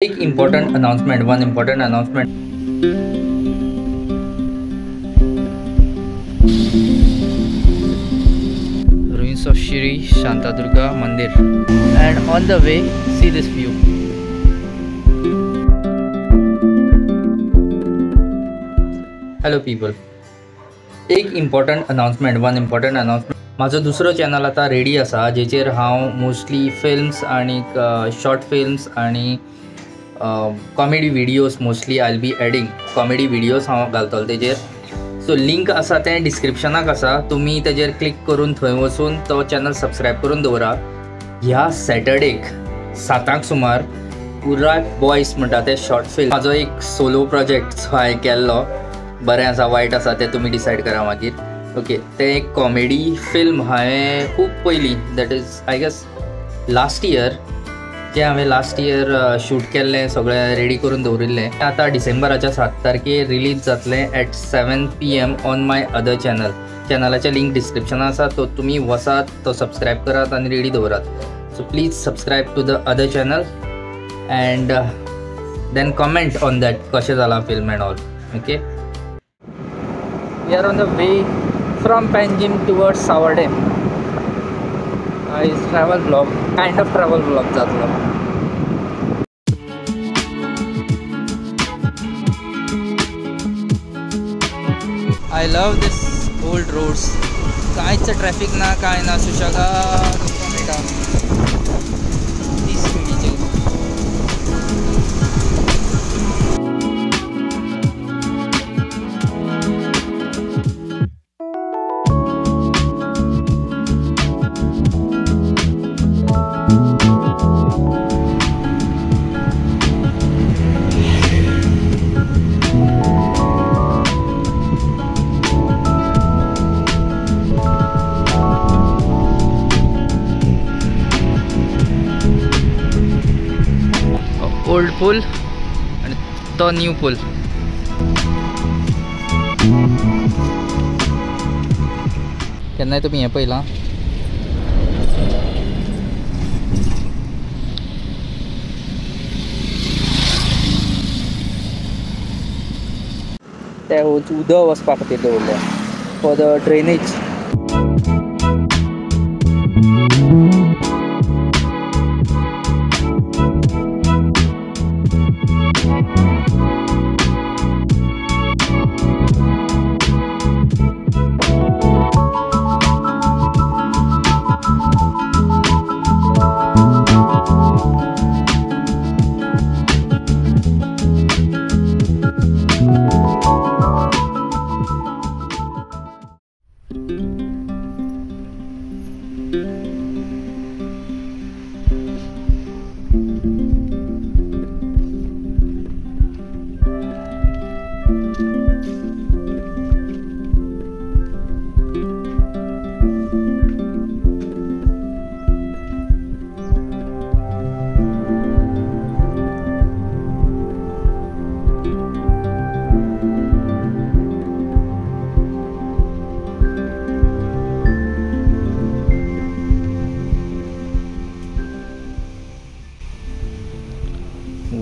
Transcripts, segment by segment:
एक important announcement ruins of Shri Shantadurga Mandir, and on the way see this view. Hello people, एक important announcement माझो दुसरो channel आता ready आसा जेचेर हांव मोस्टली फिल्म्स आणि शॉर्ट फिल्म्स आणि comedy videos mostly I will be adding comedy videos हांव घालतलो तेजेर. सो लिंक आसा तें डिस्क्रिप्शनाक आसा, तुमी तेजेर क्लिक करून थंय वचून तो चॅनल सबस्क्राईब करून दवरा. ह्या सॅटर्डेक 7 सुमार पुराय बॉयज म्हणटा ते शॉर्ट फिल्म म्हाजो एक सोलो प्रोजेक्ट हांवें केल्लो. बरें आसा वायट आसा तें तुमी डिसायड करा मागीर. ओके, तें एक कॉमेडी फिल्म हांवें खूब पयलीं, that is I guess last year, जें हांवें लास्ट इयर शूट केल्लें, सगळें रेडी करून दवरिल्लें. आतां डिसेंबराच्या 7 तारखेर रिलीज जातलें at 7 PM on my other channel. चॅनलाचें लिंक डिस्क्रिप्शनान आसा, तो तुमी वचात, तो सबस्क्रायब करात आनी रेडी दवरात. So please subscribe to the other channel and then comment on that कशें जाला film and all. Okay, we are on the way from Panjim towards Savardem. It's travel vlog, kind of travel vlog जातलो. I love this old roads. कायच traffic ना, काय ना, सुशेगाद मेळटा. तीस स्पीडीचे ओल्ड पूल आणि तो न्यू पूल. केन्नाय तुमी हें पयलां? ते उदक वचपा खातीर दवरल्या फॉर द ड्रेनेज.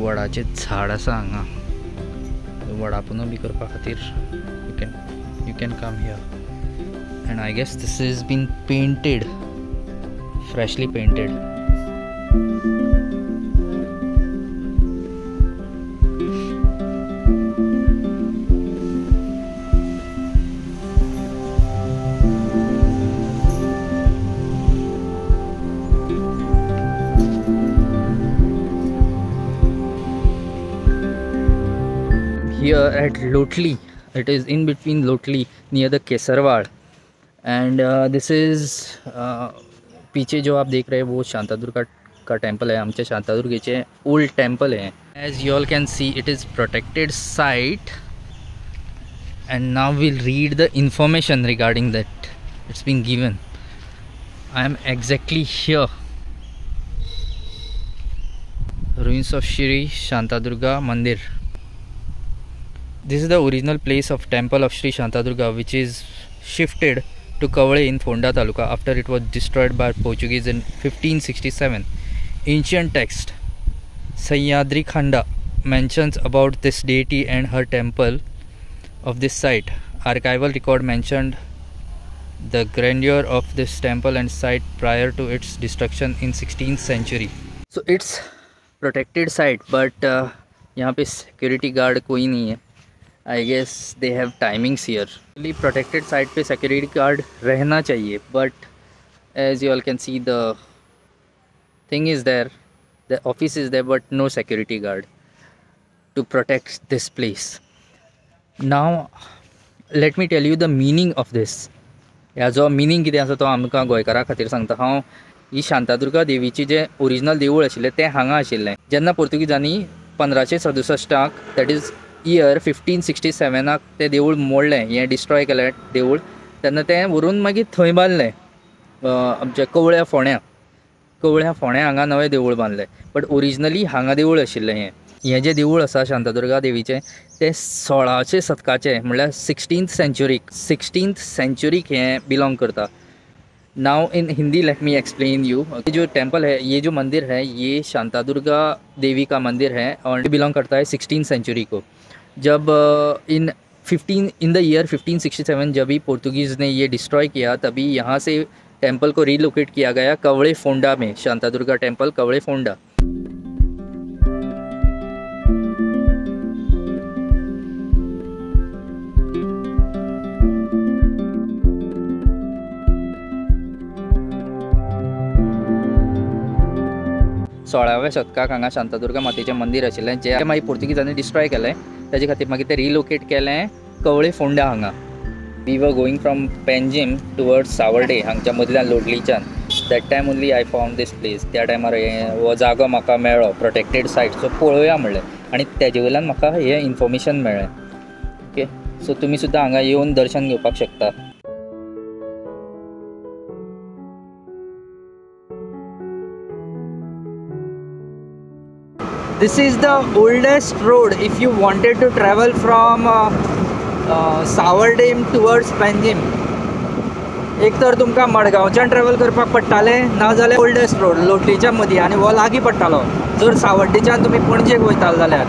वडाचे झाड आसा हांगा, वडापनो बी करपा खातीर you can come here. And I guess this is been painted, freshly painted. Here at Lotli, it is in between Lotli near the Kesarwad, and this is पीछे जो आप देख रहे हैं वो शांतादुर्गा का टेम्पल है. आमचे शांतादुर्गेचे ओल्ड टेम्पल है. As you all can see, it is protected site, and now we'll read the information regarding that. It's been given. I am exactly here. Ruins of Shri Shantadurga Mandir. This is the original place of temple of Shri Shantadurga, which is shifted to Kavale in Fonda Taluka after it was destroyed by Portuguese in 1567. Ancient text. Sahyadri Khanda mentions about this deity and her temple of this site. Archival record mentioned the grandeur of this temple and site prior to its destruction in 16th century. So it's protected site, but यहाँ पे security guard कोई नहीं है. I guess they have timings here. Really protected site पे security guard रहना चाहिए, but as you all can see, the thing is there, the office is there, but no security guard to protect this place. Now let me tell you the meaning of this. ह्याचो meaning कितें आसा तो आमकां गोंयकारा खातीर सांगता हांव. ही शांतादुर्गा देवीची जे original देवूळ आशिल्लें तें हांगा आशिल्लें. जेन्ना पोर्तुगीजांनी 1567 दॅट इज इयर 1567 तें देवूळ मोडलें, हें डिस्ट्रॉय केलें देवूळ, तेन्ना तें व्हरून मागीर थंय बांदलें आमच्या कवळ्या फोंड्या हांगा नवें देवूळ बांदलें. बट ओरिजिनली हांगा देवूळ आशिल्लें हें जें देवूळ आसा शांतादुर्गा देवीचें तें 16चे शतकाचें, म्हणल्यार 16th सेंचुरीक हें बिलोंग करता. Now in Hindi let me explain you. ये जो टेंपल है, ये जो मंदिर है, ये शांतादुर्गा देवी का मंदिर है और बिलोंग करता है 16th सेंचुरी को. जब इन द ईयर 1567 जब ही पोर्तुगीज़ ने ये डिस्ट्रॉय किया, तभी यहाँ से टेंपल को रीलोकेट किया गया कवळे फोंडा में. शांतादुर्गा टेंपल कवळे फोंडा. सोळाव्या शतकाक हांगा शांतादुर्गा मातेचें मंदिर आशिल्लें, जें मागीर पोर्तुगीजांनी डिस्ट्रॉय केलें. तेजे खातीर मागीर तें रिलोकेट केलें कवळे फोंडा हांगा. We were going from Panjim towards Sanvordem, हांगच्या मदल्यान लोटलीच्यान. That time only I found this place. त्या टायमार हो जागो म्हाका मेळ्ळो, प्रोटेक्टेड सायट, सो पळोवया म्हणलें. आनी तेजे वयल्यान म्हाका हें इन्फॉर्मेशन मेळ्ळें. ओके, सो तुमी सुद्दां हांगा येवन दर्शन घेवपाक शकता. This is the oldest road if you wanted to travel from Sanvordem towards Panjim. एक तर तुमकां मडगांवच्यान ट्रॅव्हल करपाक पडटालें, ना जाल्यार ओल्डेस्ट रोड लोटलीच्या मदीं, आनी हो लागीं पडटालो. जर सावर्डेच्यान तुमी पणजेक वयताले जाल्यार,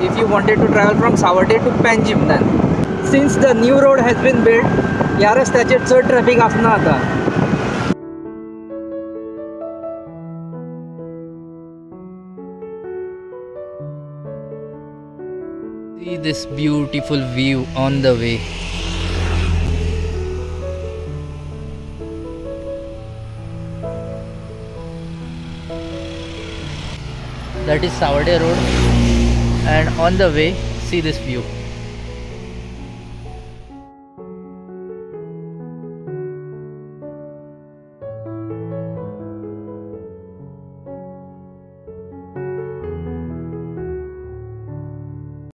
if you wanted to travel from Sanvordem to Panjim, then since the new road has been build, ह्या रस्त्याचेर चड ट्रॅफिक आसना आतां. See this beautiful view on the way. That is Savarde Road, and on the way, see this view.